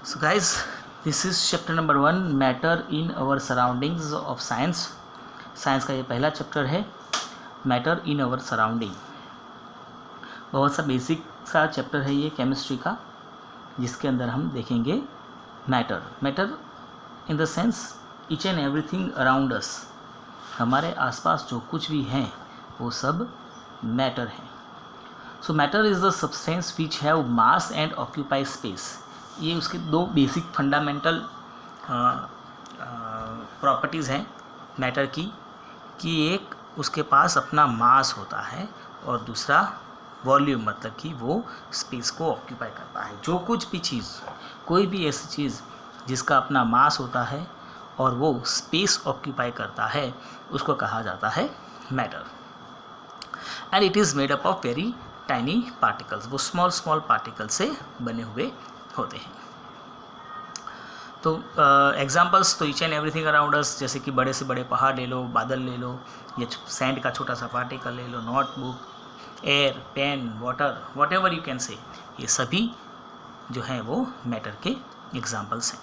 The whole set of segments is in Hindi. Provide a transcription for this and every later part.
So guys, this is chapter number 1, matter in our surroundings of science. Science का ये पहला चैप्टर है, मैटर इन आवर सराउंडिंग। बहुत सा बेसिक सा चैप्टर है ये केमिस्ट्री का, जिसके अंदर हम देखेंगे matter in the sense each and everything around us. हमारे आसपास जो कुछ भी हैं वो सब मैटर है। सो matter is the substance which have mass and occupy space. ये उसके दो बेसिक फंडामेंटल प्रॉपर्टीज़ हैं मैटर की, कि एक उसके पास अपना मास होता है और दूसरा वॉल्यूम, मतलब कि वो स्पेस को ऑक्यूपाई करता है। जो कुछ भी चीज़, कोई भी ऐसी चीज़ जिसका अपना मास होता है और वो स्पेस ऑक्यूपाई करता है, उसको कहा जाता है matter. And it is made up of very tiny particles. वो स्मॉल पार्टिकल से बने हुए होते हैं। तो एग्जांपल्स तो each and everything around us, जैसे कि बड़े से बड़े पहाड़ ले लो, बादल ले लो, या सैंड का छोटा सा पार्टिकल ले लो, notebook, air, pen, water, whatever you can say, ये सभी जो हैं वो मैटर के एग्जांपल्स हैं।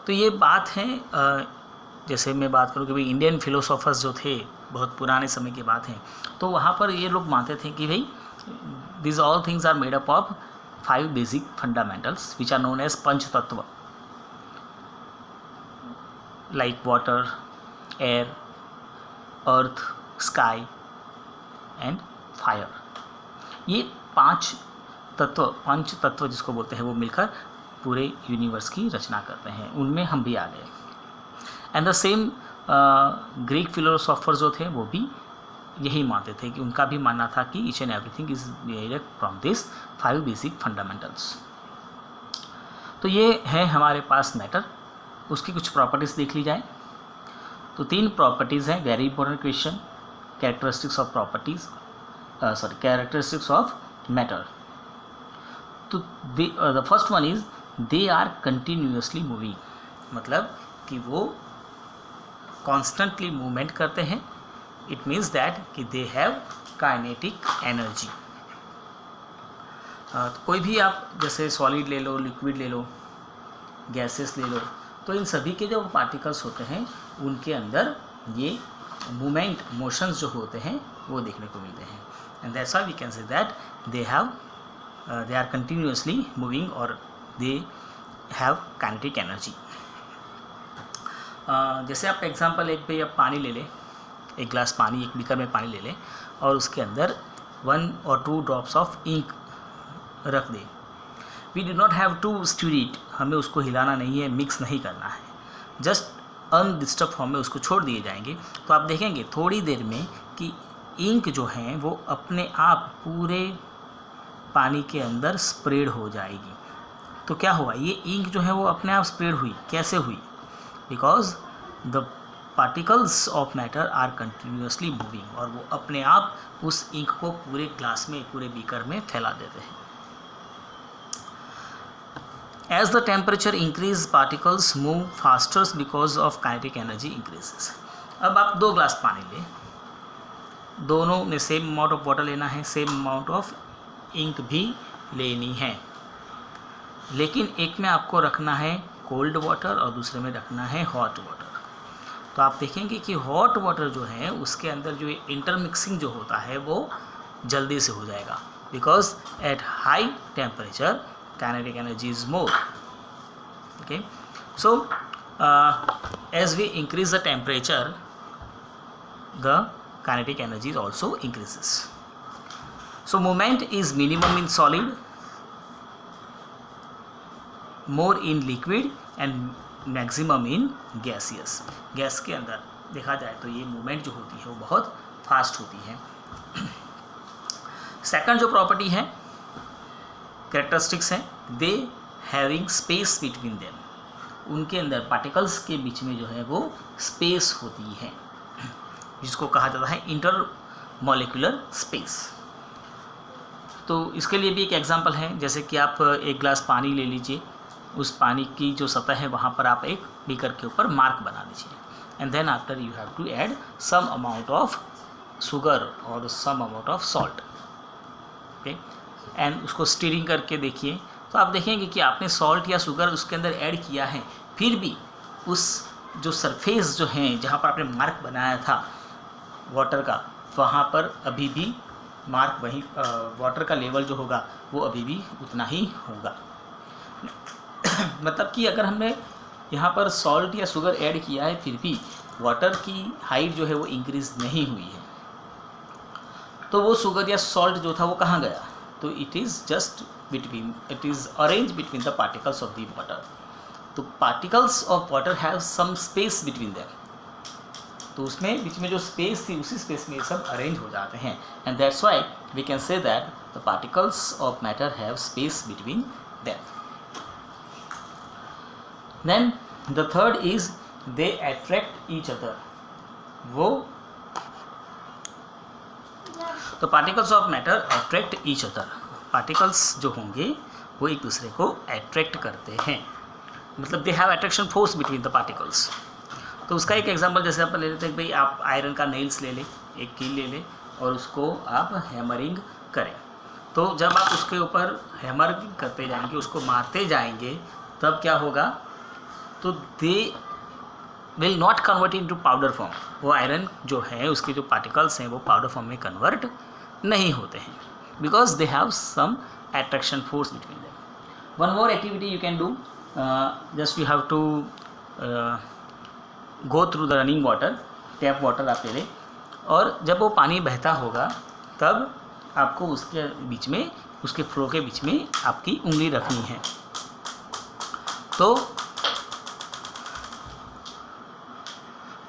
तो ये बात है, जैसे मैं बात करूँ कि भाई इंडियन फिलोसोफर्स जो थे, बहुत पुराने समय की बात है, तो वहाँ पर ये लोग मानते थे कि भाई these all things are made up of 5 basic fundamentals which are known as पंच तत्व, like water, air, earth, sky and fire। ये पंच तत्व जिसको बोलते हैं, वो मिलकर पूरे यूनिवर्स की रचना करते हैं। उनमें हम भी आ गए। And the same Greek philosopher जो थे वो भी यही मानते थे, कि उनका भी मानना था कि each and everything is made from this 5 basic fundamentals. तो ये है हमारे पास मैटर। उसकी कुछ प्रॉपर्टीज़ देख ली जाए तो 3 प्रॉपर्टीज़ हैं। Very important question, characteristics of properties, characteristics of matter. तो the first one is they are continuously moving, मतलब कि वो कॉन्स्टेंटली मूवमेंट करते हैं। इट मीन्स दैट कि दे हैव काइनेटिक एनर्जी। तो कोई भी आप जैसे सॉलिड ले लो, लिक्विड ले लो, गैसेस ले लो, तो इन सभी के जो पार्टिकल्स होते हैं उनके अंदर ये मोशंस जो होते हैं वो देखने को मिलते हैं। And that's why we can say that they are continuously moving और दे हैव काइनेटिक एनर्जी। जैसे आप एग्जांपल एक पे आप पानी ले लें, एक गिलास पानी, एक बीकर में पानी ले लें और उसके अंदर 1 or 2 ड्रॉप्स ऑफ इंक रख दें। We do not have to stir it, हमें उसको हिलाना नहीं है, मिक्स नहीं करना है, जस्ट अनडिस्टर्ब फॉर्म में उसको छोड़ दिए जाएंगे। तो आप देखेंगे थोड़ी देर में कि इंक जो है वो अपने आप पूरे पानी के अंदर स्प्रेड हो जाएगी। तो क्या हुआ, ये इंक जो है वो अपने आप स्प्रेड हुई। कैसे हुई? Because the particles of matter are continuously moving, और वो अपने आप उस इंक को पूरे ग्लास में, पूरे बीकर में फैला देते हैं। As the temperature increase particles move faster because of kinetic energy increases. अब आप 2 ग्लास पानी लें, दोनों में सेम अमाउंट ऑफ वाटर लेना है, सेम अमाउंट ऑफ इंक भी लेनी है, लेकिन एक में आपको रखना है कोल्ड वाटर और दूसरे में रखना है हॉट वाटर। तो आप देखेंगे कि हॉट वाटर जो है उसके अंदर जो इंटरमिक्सिंग जो होता है वो जल्दी से हो जाएगा, because at high temperature kinetic energy is more. Okay, so as we increase the temperature the kinetic energy is also increases. So movement is minimum in solid, more in liquid and maximum in gaseous. Gas के अंदर देखा जाए तो ये मूवमेंट जो होती है वो बहुत फास्ट होती है। सेकंड जो प्रॉपर्टी है, कैरेक्टरिस्टिक्स है, they having space between them. उनके अंदर पार्टिकल्स के बीच में जो है वो स्पेस होती है, जिसको कहा जाता है इंटर मॉलिक्यूलर स्पेस। तो इसके लिए भी एक एग्जांपल है, जैसे कि आप एक गिलास पानी ले लीजिए, उस पानी की जो सतह है वहाँ पर आप एक बीकर के ऊपर मार्क बना दीजिए, and then after you have to add some amount of sugar और some amount of salt. Okay, and उसको स्टीरिंग करके देखिए तो आप देखेंगे कि आपने सॉल्ट या शुगर उसके अंदर ऐड किया है, फिर भी उस जो सरफेस जो है जहाँ पर आपने मार्क बनाया था वाटर का, वहाँ पर अभी भी मार्क वही वाटर का लेवल जो होगा वो अभी भी उतना ही होगा। मतलब कि अगर हमने यहाँ पर सॉल्ट या शुगर ऐड किया है फिर भी वाटर की हाइट जो है वो इंक्रीज़ नहीं हुई है, तो वो शुगर या सॉल्ट जो था वो कहाँ गया? तो it is just between, it is arrange between the particles of the water. तो particles of water have some space between them, तो उसमें बीच में जो स्पेस थी उसी स्पेस में ये सब अरेंज हो जाते हैं, and that's why we can say that the particles of matter have space between them. Then the third is they attract each other. वो तो particles of matter attract each other, particles जो होंगे वो एक दूसरे को अट्रैक्ट करते हैं, मतलब they have attraction force between the particles. तो उसका एक एग्जांपल जैसे आप ले लेते हैं, भाई आप आयरन का नेल्स ले लें, एक कील ले लें और उसको आप हैमरिंग करें, तो जब आप उसके ऊपर हैमरिंग करते जाएंगे, उसको मारते जाएंगे, तब क्या होगा? तो दे will not convert into powder form. वो आयरन जो है उसके जो पार्टिकल्स हैं वो पाउडर फॉर्म में कन्वर्ट नहीं होते हैं, because they have some attraction force between them. One more activity you can do, just you have to go through the running water, tap water आप ले लें, और जब वो पानी बहता होगा तब आपको उसके बीच में, उसके फ्लो के बीच में आपकी उंगली रखनी है। तो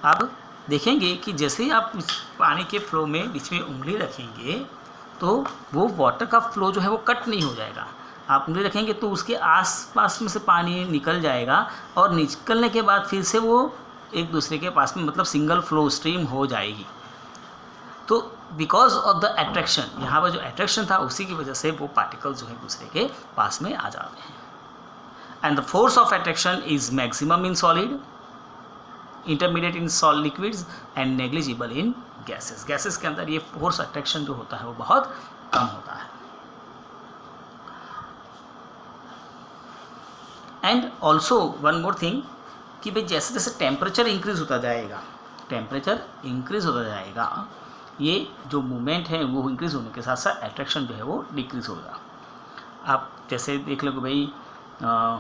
आप देखेंगे कि जैसे ही आप इस पानी के फ्लो में बीच में उंगली रखेंगे तो वो वाटर का फ्लो जो है वो कट नहीं हो जाएगा। आप उंगली रखेंगे तो उसके आसपास में से पानी निकल जाएगा और निकलने के बाद फिर से वो एक दूसरे के पास में, मतलब सिंगल फ्लो स्ट्रीम हो जाएगी। तो बिकॉज ऑफ द अट्रैक्शन, यहाँ पर जो अट्रैक्शन था उसी की वजह से वो पार्टिकल्स जो है दूसरे के पास में आ जाते हैं। And the force of attraction is maximum in solid, intermediate in solid liquids and negligible in gases. Gases के अंदर ये फोर्स अट्रैक्शन जो होता है वो बहुत कम होता है। And also one more thing कि भाई जैसे जैसे टेम्परेचर इंक्रीज होता जाएगा, टेम्परेचर इंक्रीज होता जाएगा, ये जो मूवमेंट है वो इंक्रीज होने के साथ साथ अट्रैक्शन जो है वो डिक्रीज होगा। आप जैसे देख लो कि भाई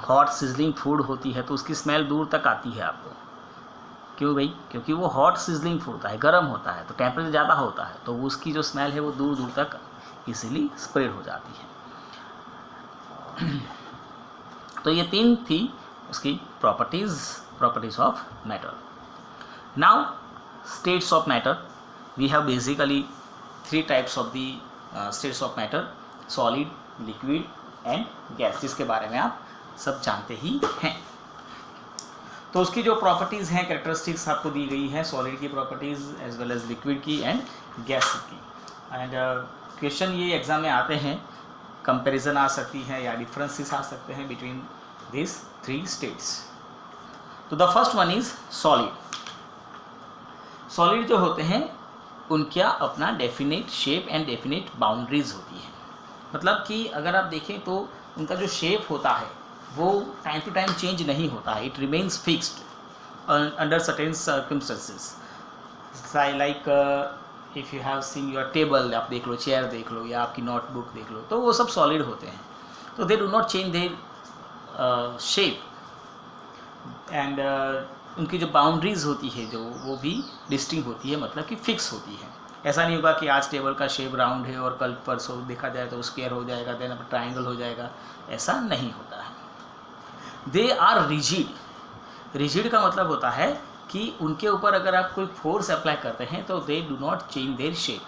हॉट सिजलिंग फूड होती है तो उसकी स्मेल दूर तक आती है आपको, क्यों भाई? क्योंकि वो हॉट सिजलिंग फूड होता है, गर्म होता है, तो टेम्परेचर ज़्यादा होता है, तो उसकी जो स्मेल है वो दूर दूर तक इजीली स्प्रेड हो जाती है। तो ये तीन थी उसकी properties of matter. Now states of matter, we have basically 3 types of the states of matter, solid, liquid and gas, जिसके बारे में आप सब जानते ही हैं। तो उसकी जो प्रॉपर्टीज़ हैं, कैरेक्टरिस्टिक्स आपको दी गई है, सॉलिड की properties as well as liquid की एंड गैस की। एंड क्वेश्चन ये एग्ज़ाम में आते हैं, कंपैरिजन आ सकती है या डिफरेंसेस आ सकते हैं बिटवीन दिस 3 स्टेट्स। तो the first one is solid. Solid जो होते हैं उनका अपना definite shape and definite boundaries होती है, मतलब कि अगर आप देखें तो उनका जो शेप होता है वो टाइम टू टाइम चेंज नहीं होता है, it remains fixed under certain circumstances. Like if you have seen your table, आप देख लो, चेयर देख लो या आपकी नोटबुक देख लो, तो वो सब सॉलिड होते हैं, तो दे do not change their shape and उनकी जो बाउंड्रीज होती है जो वो भी डिस्टिंक्ट होती है, मतलब कि फिक्स होती है। ऐसा नहीं होगा कि आज टेबल का शेप राउंड है और कल परसों देखा जाए तो स्क्वायर हो जाएगा, देन अब ट्राइंगल हो जाएगा, ऐसा नहीं होता है। They are rigid. रिजिड का मतलब होता है कि उनके ऊपर अगर आप कोई फोर्स अप्लाई करते हैं तो दे do not change their shape,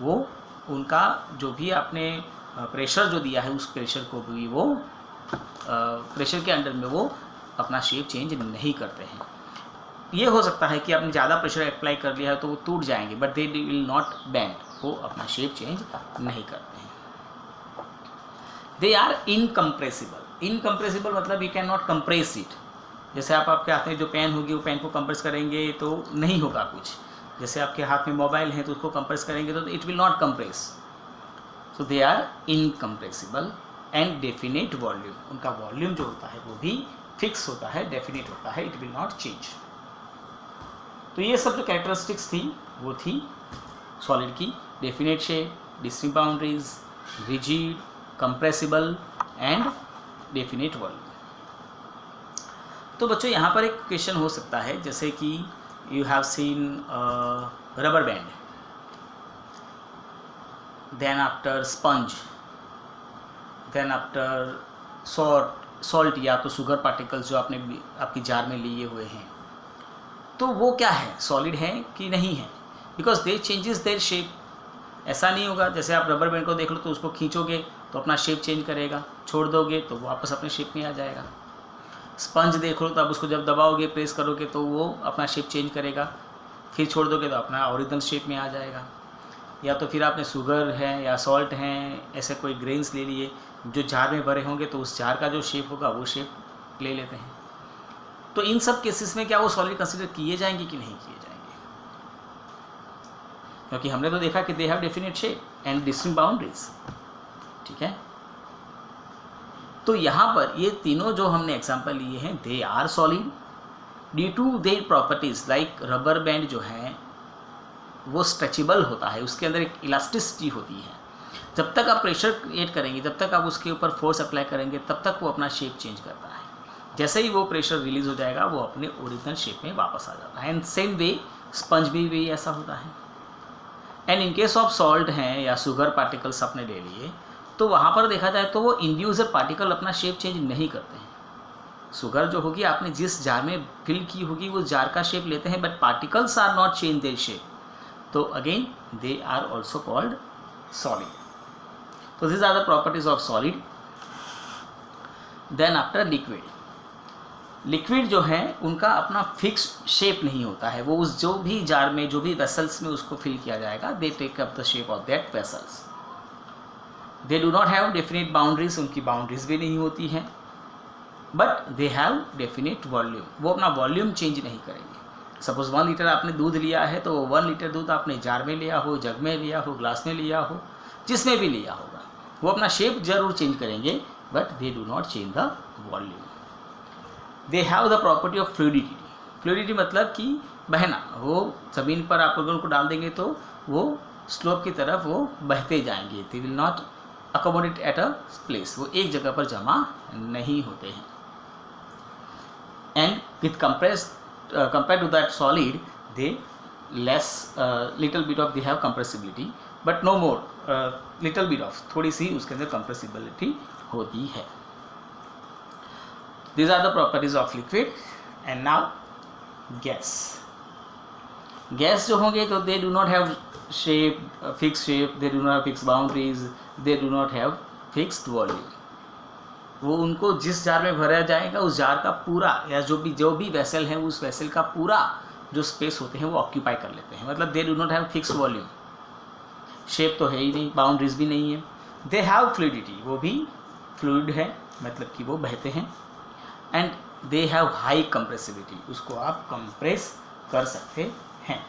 वो उनका जो भी आपने प्रेशर जो दिया है उस प्रेशर को भी वो प्रेशर के अंडर में वो अपना शेप चेंज नहीं करते हैं। ये हो सकता है कि आपने ज़्यादा प्रेशर अप्लाई कर लिया है तो वो टूट जाएंगे, but they will not bend, वो अपना शेप चेंज नहीं करते हैं। They are incompressible. इनकम्प्रेसिबल मतलब you can not compress it. जैसे आप आपके हाथ में जो पेन होगी वो पेन को कंप्रेस करेंगे तो नहीं होगा कुछ, जैसे आपके हाथ में मोबाइल है तो उसको कंप्रेस करेंगे तो इट विल नॉट कंप्रेस। तो they are incompressible and definite volume, उनका वॉल्यूम जो होता है वो भी फिक्स होता है, डेफिनेट होता है, इट विल नॉट चेंज। तो ये सब जो कैरेक्टरिस्टिक्स थी वो थी सॉलिड की, definite shape, distinct boundaries, rigid, compressible and definite volume. तो बच्चों यहाँ पर एक क्वेश्चन हो सकता है, जैसे कि you have seen rubber band, then after sponge, then after salt या तो शुगर पार्टिकल्स जो आपने आपकी जार में लिए हुए हैं, तो वो क्या है, सॉलिड है कि नहीं है, because they changes their shape. ऐसा नहीं होगा जैसे आप रबर बैंड को देख लो तो उसको खींचोगे तो अपना शेप चेंज करेगा, छोड़ दोगे तो वापस अपने शेप में आ जाएगा। स्पंज देख लो तो आप उसको जब दबाओगे, प्रेस करोगे तो वो अपना शेप चेंज करेगा, फिर छोड़ दोगे तो अपना ओरिजिनल शेप में आ जाएगा। या तो फिर आपने शुगर है या सॉल्ट हैं, ऐसे कोई ग्रेन्स ले लिए जो जार में भरे होंगे, तो उस जार का जो शेप होगा वो शेप ले लेते हैं। तो इन सब केसेस में क्या वो सॉलिड कंसिडर किए जाएंगे कि नहीं किए जाएंगे, क्योंकि हमने तो देखा कि दे have definite shape and distinct boundaries, ठीक है। तो यहाँ पर ये तीनों जो हमने एग्जांपल लिए हैं, they are solid due to their properties. Like rubber band जो है वो स्ट्रेचेबल होता है, उसके अंदर एक इलास्टिसिटी होती है। जब तक आप प्रेशर क्रिएट करेंगे, जब तक आप उसके ऊपर फोर्स अप्लाई करेंगे, तब तक वो अपना शेप चेंज करता है। जैसे ही वो प्रेशर रिलीज हो जाएगा वो अपने ओरिजिनल शेप में वापस आ जाता है। एंड सेम वे स्पंज भी ऐसा होता है। And in case of salt हैं या शुगर पार्टिकल्स आपने ले लिए, तो वहाँ पर देखा जाए तो वो इंडिविजुअल पार्टिकल अपना शेप चेंज नहीं करते हैं। शुगर जो होगी आपने जिस जार में फिल की होगी वो जार का शेप लेते हैं, but particles are not change their shape, तो again they are also called solid. तो this are the properties of solid. Then after liquid, liquid जो है उनका अपना फिक्स शेप नहीं होता है, वो उस जो भी जार में जो भी वेसल्स में उसको फिल किया जाएगा, they take up the shape of that vessels. They do not have definite boundaries, उनकी बाउंड्रीज भी नहीं होती हैं, but they have definite volume, वो अपना वॉल्यूम चेंज नहीं करेंगे। सपोज 1 लीटर आपने दूध लिया है, तो 1 लीटर दूध आपने जार में लिया हो, जग में लिया हो, ग्लास में लिया हो, जिसमें भी लिया होगा, वो अपना शेप जरूर चेंज करेंगे, but they do not change the volume. They have the property of fluidity. Fluidity मतलब कि बहना, वो ज़मीन पर आप लोगों को डाल देंगे तो वो स्लोप की तरफ वो बहते जाएंगे, दे will not accommodate at a place, वो एक जगह पर जमा नहीं होते हैं। And with compared to that solid, they less little bit of they have compressibility, but no more, little bit of थोड़ी सी उसके अंदर compressibility होती है। These are the properties of liquid. And now gas. Gas जो होंगे तो they do not have shape, fixed shape, they do not have fixed boundaries, they do not have fixed volume. वो उनको जिस जार में भरा जाएगा उस जार का पूरा या जो भी वेसल है उस वेसल का पूरा जो स्पेस होते हैं वो ऑक्यूपाई कर लेते हैं। मतलब दे do not have fix volume, shape तो है ही नहीं, बाउंड्रीज भी नहीं है। दे हैव फ्लूइडिटी, वो भी फ्लूइड है, मतलब कि वो बहते हैं। And they have high compressibility, उसको आप कंप्रेस कर सकते हैं।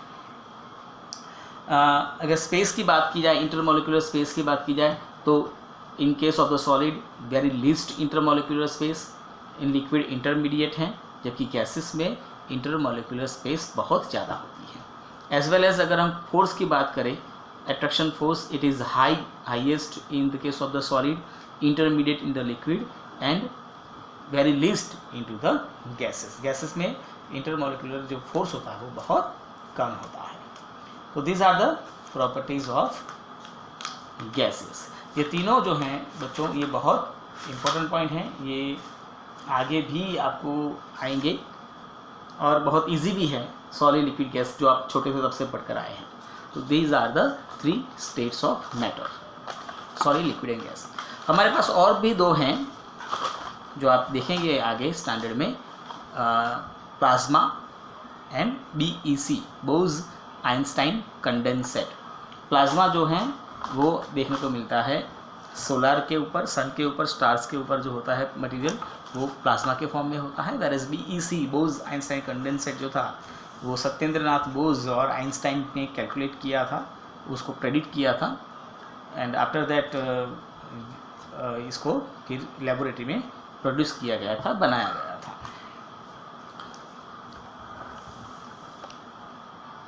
अगर स्पेस की बात की जाए, इंटरमोलिकुलर स्पेस की बात की जाए, तो in case of the solid very least intermolecular space, in liquid intermediate हैं, जबकि गैसेस में इंटरमोलिकुलर स्पेस बहुत ज़्यादा होती है। एज वेल एज अगर हम फोर्स की बात करें, attraction force, it is highest in the case of the solid, intermediate in the liquid and very least into the gases. Gases में इंटरमोलिकुलर जो फोर्स होता है वो बहुत कम होता है। तो these are the properties of gases. ये तीनों जो हैं बच्चों, ये बहुत इम्पोर्टेंट पॉइंट हैं, ये आगे भी आपको आएंगे और बहुत इजी भी है। सॉलिड, लिक्विड, गैस जो आप छोटे से तब से पढ़कर आए हैं। तो these are the 3 states of matter, solid, liquid and gas. हमारे पास और भी 2 हैं जो आप देखेंगे आगे स्टैंडर्ड में, plasma and BEC, Bose Einstein condensate. Plasma जो है वो देखने को मिलता है सोलर के ऊपर, सन के ऊपर, स्टार्स के ऊपर जो होता है मटेरियल, वो प्लाज्मा के फॉर्म में होता है। Whereas BEC, Bose Einstein condensate जो था वो सत्येंद्र नाथ बोस और आइंस्टाइन ने कैलकुलेट किया था, उसको प्रेडिक्ट किया था। एंड आफ्टर दैट इसको फिर लेबोरेटरी में प्रोड्यूस किया गया था, बनाया गया था।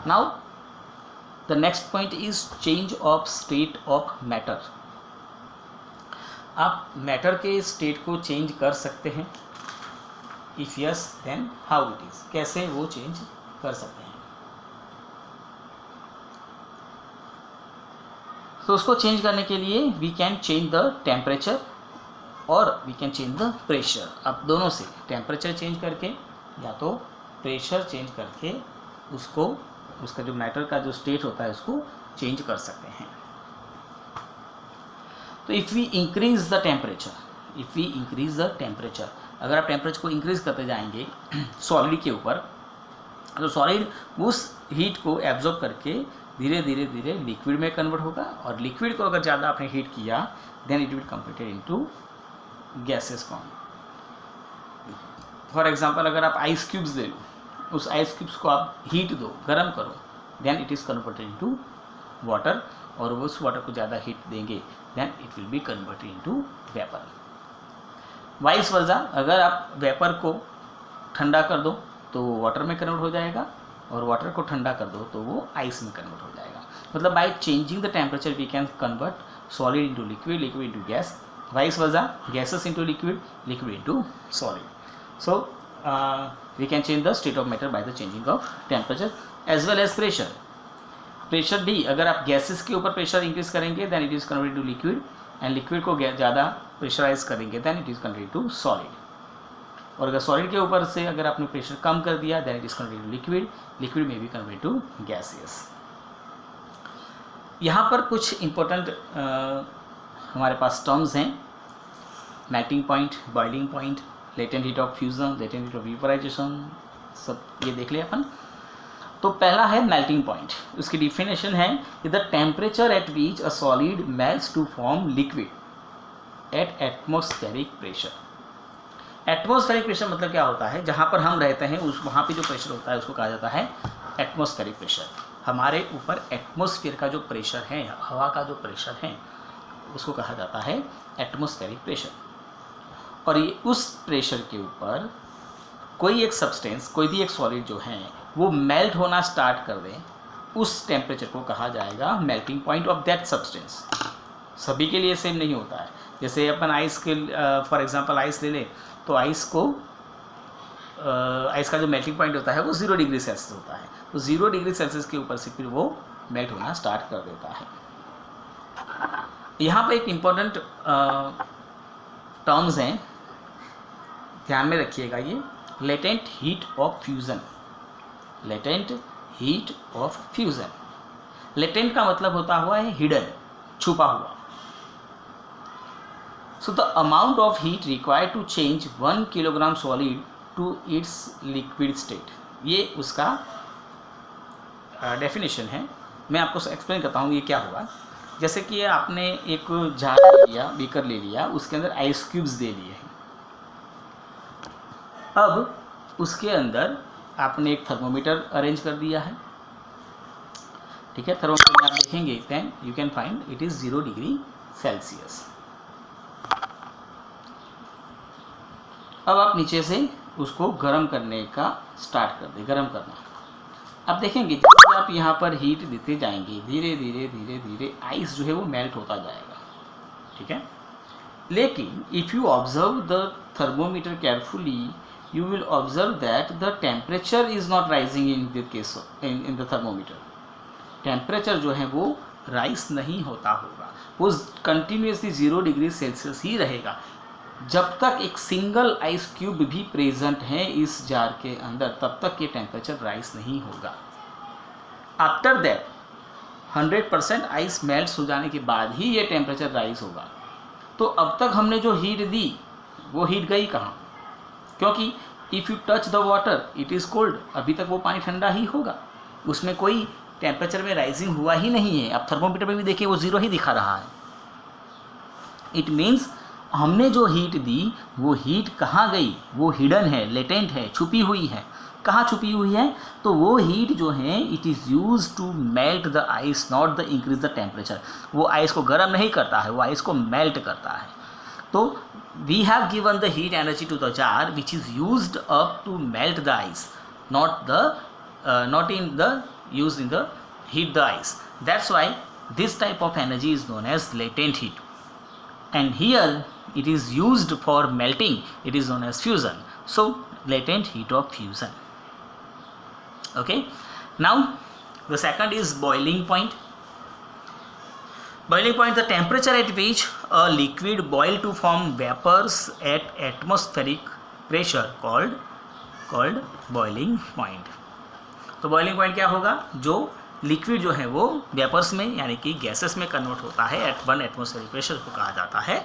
Now the next point is change of state of matter. आप मैटर के स्टेट को चेंज कर सकते हैं? If yes then how it is, कैसे वो चेंज कर सकते हैं? तो उसको चेंज करने के लिए we can change the temperature और we can change the pressure. अब दोनों से, टेम्परेचर चेंज करके या तो प्रेशर चेंज करके उसको, उसका जो मैटर का जो स्टेट होता है उसको चेंज कर सकते हैं। तो if we increase the temperature, अगर आप टेम्परेचर को इंक्रीज करते जाएंगे सॉलिड के ऊपर, तो सॉलिड उस हीट को एब्जॉर्ब करके धीरे धीरे धीरे लिक्विड में कन्वर्ट होगा, और लिक्विड को अगर ज़्यादा आपने हीट किया then it will converted into gases form. For example अगर आप आइस क्यूब्स ले लो, उस आइस क्यूब्स को आप हीट दो, गर्म करो, then it is converted into water, और उस वाटर को ज़्यादा हीट देंगे then it will be converted into vapour. Vice versa, अगर आप वेपर को ठंडा कर दो तो वो वाटर में कन्वर्ट हो जाएगा, और वाटर को ठंडा कर दो तो वो आइस में कन्वर्ट हो जाएगा। मतलब by changing the temperature we can convert solid into liquid, liquid into gas, vice versa gases into liquid, liquid into solid. So we can change the state of matter by the changing of temperature as well as pressure. Pressure भी, अगर आप गैसेस के ऊपर प्रेशर इंक्रीज करेंगे then it is converted to liquid, and liquid को ज़्यादा प्रेशराइज करेंगे then it is converted to solid, और अगर सॉलिड के ऊपर से अगर आपने प्रेशर कम कर दिया then it is converted to liquid, liquid में भी कन्वर्टेड टू गैसियस। यहाँ पर कुछ इम्पोर्टेंट हमारे पास टर्म्स हैं, melting point, boiling point, latent heat of fusion, latent heat of vaporisation, सब ये देख लिया अपन। तो पहला है मेल्टिंग पॉइंट। उसकी डिफिनेशन है कि the temperature at which a solid melts to form liquid at atmospheric pressure. Atmospheric pressure मतलब क्या होता है, जहाँ पर हम रहते हैं उस वहाँ पे जो प्रेशर होता है उसको कहा जाता है एटमॉस्फेरिक प्रेशर। हमारे ऊपर एटमॉस्फेयर का जो प्रेशर है, हवा का जो प्रेशर है, उसको कहा जाता है एटमॉस्फेरिक प्रेशर। और ये उस प्रेशर के ऊपर कोई एक सब्सटेंस, कोई भी एक सॉलिड जो है वो मेल्ट होना स्टार्ट कर दे, उस टेम्परेचर को कहा जाएगा melting point of that substance. सभी के लिए सेम नहीं होता है। जैसे अपन आइस के फॉर एग्जांपल आइस ले लें, तो आइस का जो मेल्टिंग पॉइंट होता है वो 0 डिग्री सेल्सियस होता है। तो 0 डिग्री सेल्सियस के ऊपर से फिर वो मेल्ट होना स्टार्ट कर देता है। यहाँ पे एक इम्पॉर्टेंट टर्म्स हैं, ध्यान में रखिएगा ये, latent heat of fusion. Latent heat of fusion, latent का मतलब होता हुआ है हिडन, छुपा हुआ। So the amount of heat required to change 1 kilogram solid to its liquid state, ये उसका डेफिनेशन है। मैं आपको एक्सप्लेन करता हूँ ये क्या हुआ। जैसे कि आपने एक जार ले लिया, बीकर ले लिया, उसके अंदर आइस क्यूब्स दे दिए हैं। अब उसके अंदर आपने एक थर्मोमीटर अरेंज कर दिया है, ठीक है। थर्मोमीटर में आप देखेंगे then you can find it is 0 degree Celsius. अब आप नीचे से उसको गर्म करने का स्टार्ट कर दें, गर्म करना। अब देखेंगे जब आप यहाँ पर हीट देते जाएंगे धीरे धीरे धीरे धीरे आइस जो है वो मेल्ट होता जाएगा, ठीक है। लेकिन if you observe the thermometer carefully you will observe that the temperature is not rising in the case in the thermometer. Temperature जो है वो राइस नहीं होता होगा, वो कंटिन्यूसली 0 डिग्री सेल्सियस ही रहेगा जब तक एक सिंगल आइस क्यूब भी प्रेजेंट है इस जार के अंदर, तब तक ये टेम्परेचर राइस नहीं होगा। आफ्टर दैट 100% आइस मेल्ट हो जाने के बाद ही ये टेम्परेचर राइस होगा। तो अब तक हमने जो हीट दी वो हीट गई कहाँ, क्योंकि if you touch the water it is cold, अभी तक वो पानी ठंडा ही होगा, उसमें कोई टेम्परेचर में राइजिंग हुआ ही नहीं है। अब थर्मोमीटर में भी देखिए वो 0 ही दिखा रहा है। इट मीन्स हमने जो हीट दी वो हीट कहाँ गई, वो हिडन है, लेटेंट है, छुपी हुई है। कहाँ छुपी हुई है? तो वो हीट जो है it is use to melt the ice, not the increase the temperature. वो आइस को गर्म नहीं करता है, वो आइस को मेल्ट करता है। तो we have given the heat energy to the jar which is used up to melt the ice, not in the used in the heat the ice. That's why this type of energy is known as latent heat, and here it is used for melting, it is known as fusion. So latent heat of fusion. Okay, now the second is boiling point. Boiling point, the temperature at which a liquid boil to form vapors at atmospheric pressure called boiling point. तो बॉइलिंग पॉइंट क्या होगा? जो लिक्विड जो है वो वेपर्स में यानी कि गैसेस में कन्वर्ट होता है एट 1 एटमॉस्फेरिक प्रेशर को कहा जाता है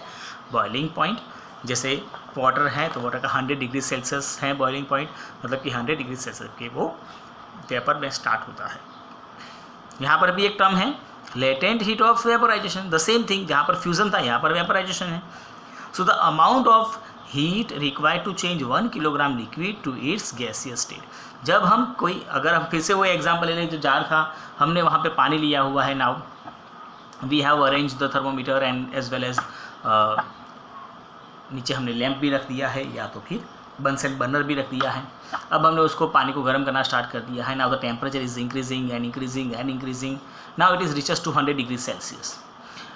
बॉइलिंग पॉइंट। जैसे वाटर है तो वाटर का 100 डिग्री सेल्सियस है बॉइलिंग पॉइंट, मतलब कि 100 डिग्री सेल्सियस के वो वेपर में स्टार्ट होता है। यहाँ पर भी एक टर्म है latent heat of vaporisation, the same thing, जहाँ पर फ्यूजन था यहाँ पर वेपराइजेशन है। So the amount of heat required to change 1 kilogram liquid to its gaseous state. जब हम कोई, अगर हम फिर से वो एग्जांपल ले लें, जो जार था हमने वहाँ पे पानी लिया हुआ है, now we have arrange the thermometer and as well as नीचे हमने लैंप भी रख दिया है या तो फिर बर्नर भी रख दिया है। अब हमने उसको पानी को गर्म करना स्टार्ट कर दिया है। Now the temperature is increasing and increasing and increasing, now it is reaches to 100 degree Celsius.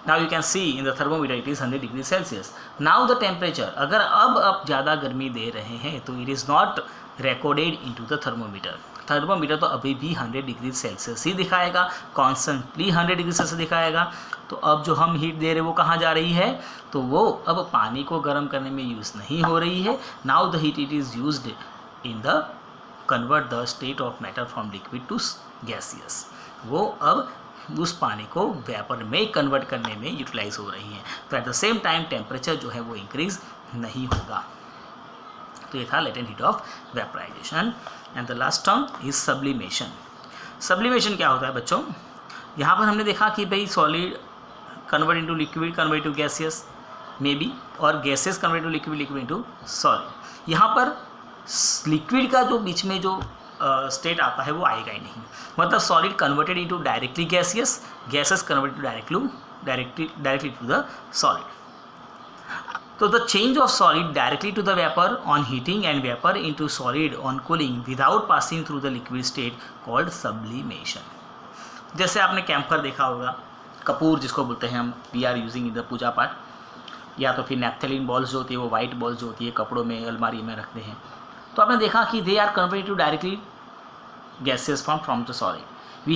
Now you can see in the thermometer it is 100 degree Celsius. Now the temperature, अगर अब आप ज़्यादा गर्मी दे रहे हैं तो it is not recorded into the thermometer. Thermometer तो अभी भी 100 डिग्री सेल्सियस ही दिखाएगा, कॉन्स्टेंटली 100 डिग्री सेल्सियस दिखाएगा। तो अब जो हम हीट दे रहे हैं वो कहाँ जा रही है? तो वो अब पानी को गर्म करने में यूज़ नहीं हो रही है। Now the heat it is used in the convert the state of matter from liquid to gaseous. वो अब उस पानी को वेपर में कन्वर्ट करने में यूटिलाइज हो रही है। तो at the same time temperature जो है वो इंक्रीज नहीं होगा। तो ये था latent heat of vaporisation. And the last term is sublimation. Sublimation क्या होता है बच्चों? यहाँ पर हमने देखा कि भाई solid convert into liquid, convert to gaseous may be, और gases convert to liquid, liquid into solid. यहाँ पर लिक्विड का जो बीच में जो स्टेट आता है वो आएगा ही नहीं, मतलब solid converted into directly gaseous, gases converted directly to the solid. तो the change of solid directly to the vapour on heating and vapour into solid on cooling without passing through the liquid state called sublimation. जैसे आपने कैम्फर देखा होगा, कपूर जिसको बोलते हैं हम, we are using in the puja पाठ, या तो फिर नैप्थेलिन बॉल्स जो होती है वो वाइट बॉल्स जो होती है कपड़ों में अलमारी में रखते हैं। तो आपने देखा कि they are converted to directly gaseous form from the solid. We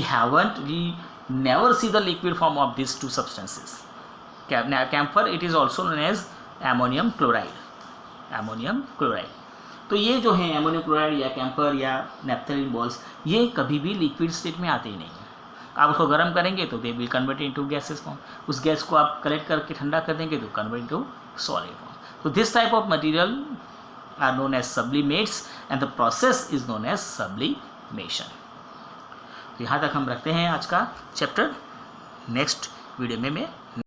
never see the liquid form of these two substances. Camphor, it is also known as ammonium chloride. Ammonium chloride. तो ये जो है ammonium chloride या camphor या naphthalene balls, ये कभी भी liquid state में आते ही नहीं हैं। आप उसको गर्म करेंगे तो they will convert into gaseous form. उस गैस को आप कलेक्ट करके ठंडा कर देंगे तो convert into solid form. So this type of material are known as sublimates and the process is known as sublimation. तो यहाँ तक हम रखते हैं आज का चैप्टर। नेक्स्ट वीडियो में मैं